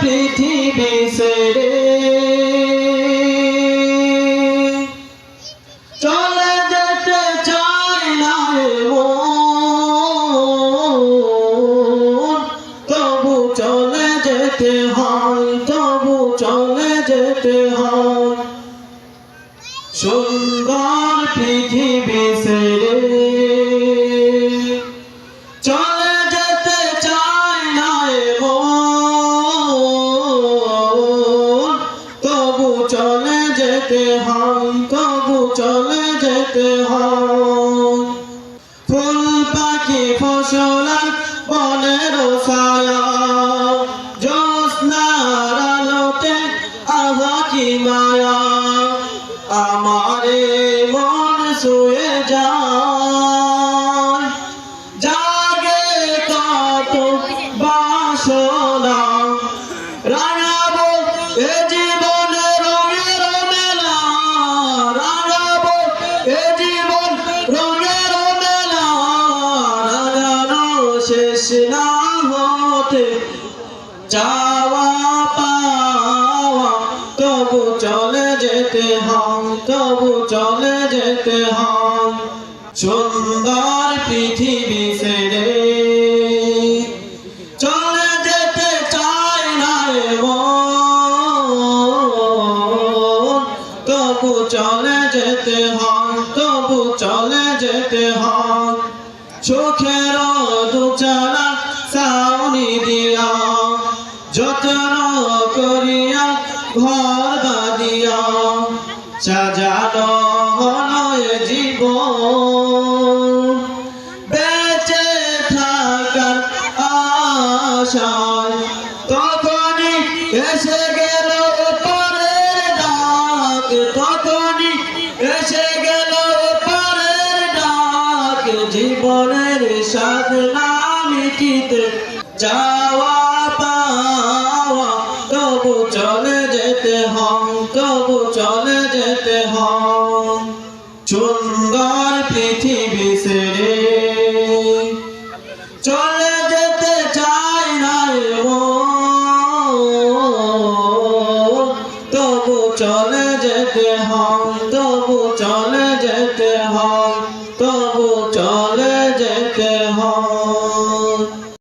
পৃথিবী ছেড়ে চলে যেতে চায় না মন, তবু চলে যেতে হয়, তবু চলে যেতে হয়। সুন্দর পৃথিবী ছেড়ে চলে যেতে চায় না মন, তবু চলে যেতে হয়, তবু চলে যেতে হয়। ফুল পাখি ফসল বনের ছায়া, জ্যোৎস্নার আলোতে আহা কি মায়া, আমারে মন ছুঁয়ে যায়। জাগে কত বাসনা, রাঙাবো এ জীবন রঙের মেলা, রাঙাবো এ জীবন রঙের মেলা, রাঙানো শেষ না হতে চাওয়া পাওয়া, তবু চলে যেতে হয়, তবু চলে যেতে হয়। সুন্দর পৃথিবী ছেড়ে চলে যেতে চায় না মন, তবু চলে যেতে হয়, তবু চলে যেতে হয়। চোখের দুচারা ছাউনি দিয়া, যত্ন করিয়া ঘর বাঁধিয়া, সাজানো হলো এ জীবন, বেঁচে থাকার আশায়। তখনই এসে গেল পরের ডাক, তখনই এসে গেল পরের ডাক, জীবনের স্বাদ না মিটিতে চাওয়া